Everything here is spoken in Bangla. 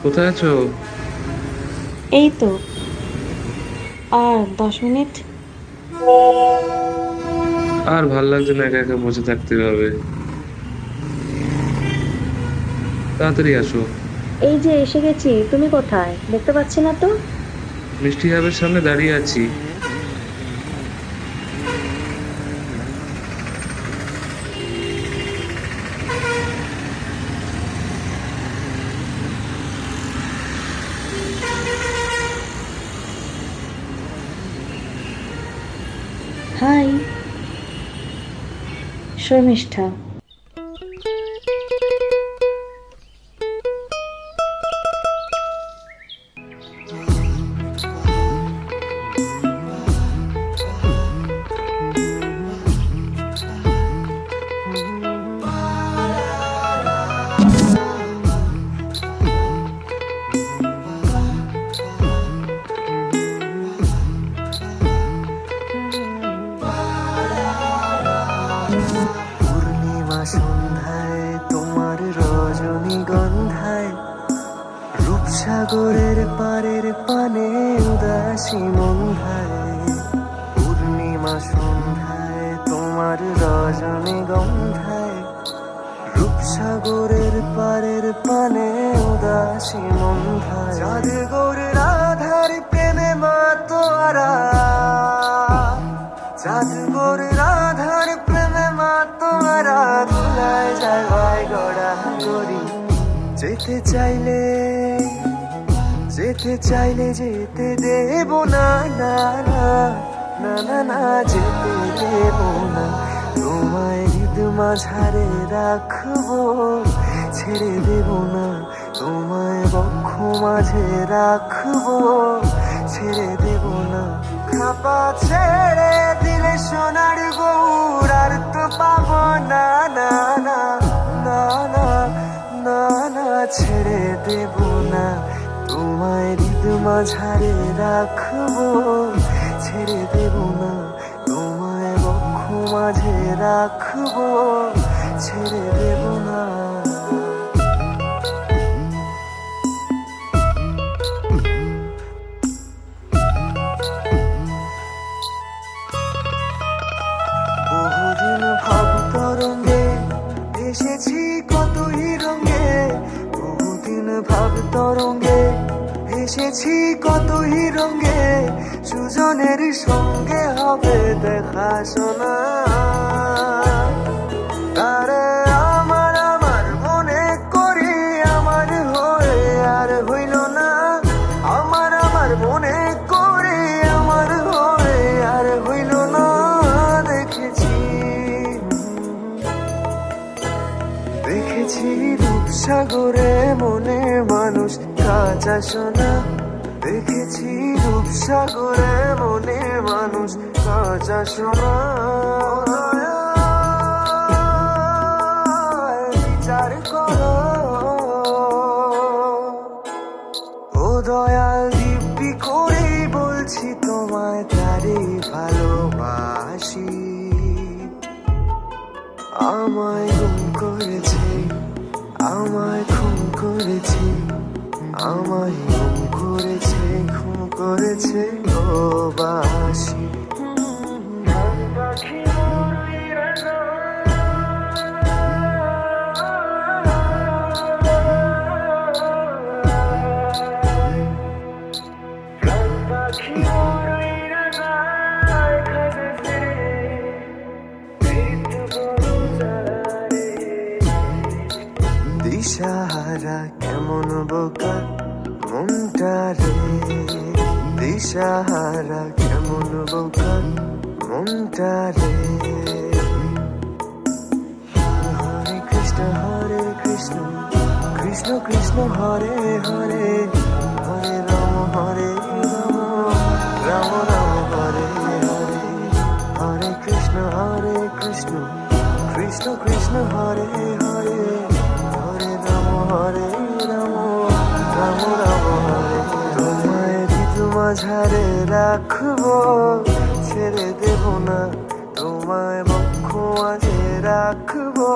কোথায় আছো? এই তো, আর 10 মিনিট। আর ভাল লাগছে না, একা একা বসে থাকতে হবে। তাড়াতাড়ি আসো। এই যে এসে গেছি, তুমি কোথায় দেখতে পাচ্ছি না তো। মিষ্টি হাবের সামনে দাঁড়িয়ে আছি। হাই শর্মিষ্ঠা। পূর্ণিমা সন্ধ্যায় তোমার রজনীগন্ধায় রূপসাগরের পারের পানে উদাসী মন্ধায়। পূর্ণিমা সন্ধ্যায় তোমার রজনীগন্ধায় রূপসাগরের পারের পানে উদাসী মন্ধায়। চাঁদ গৌরের আধার প্রেমে মাতোয়ারা, চাঁদ গৌরের আধার প্রেমে মাতোয়ারা ধুলায় জায়গায় গড়া গড়ি। যেতে চাইলে যেতে চাইলে যেতে দেব না, না না না না না যেতে দেব না। তোমায় হৃদ মাঝারে রাখবো, ছেড়ে দেব না। তোমায় বক্ষ মাঝে রাখবো, ছেড়ে দেব না। খাপা ছেড়ে দিলে সোনার গৌর আর তো পাবো না, না না না না না না ছেড়ে দেব না। তোমায় হৃদ মাঝারে রাখবো, ছেড়ে দেব না। তোমায় বক্ষ মাঝে রাখবো, ছেড়ে দেব না। বহুদিন ভাব তরঙ্গে এসেছি কতই রঙে, বহুদিন ভাব তরঙ্গে এসেছি কতই রঙে। সুজনের সঙ্গে হবে দেখা শোনা। আরে আমার আমার মনে করি আমার হয়ে আর হইল না। আমার আমার মনে করি আমার হয়ে আর হইল না। দেখেছি দেখেছি রূপসাগরে মনে মানুষ কাঁচা সোনা। দেখেছি রূপসাগরে মনে মানুষ কাঁচা সোনা। বিচার করো ও দয়াল, দিব্যি করেই বলছি তোমায় তারই ভালোবাসি। আমায় গুম করেছে, আমায় খুন করেছে, আমায় গুম করেছে, খুন করেছে ও বাসি। দিশাহারা কেমন বোকা মনটা রে, দিশাহারা কেমন বোকা মনটা রে। হরে কৃষ্ণ কৃষ্ণ কৃষ্ণ হরে হরে, হরে রাম রাম রাম হরে হরে। হরে কৃষ্ণ কৃষ্ণ কৃষ্ণ হরে হরে, হরে রাম রাম রাম হরে। তোমায় হৃদ মাঝারে রাখবো, ছেড়ে দেব না। তোমায় বক্ষ মাঝে রাখবো,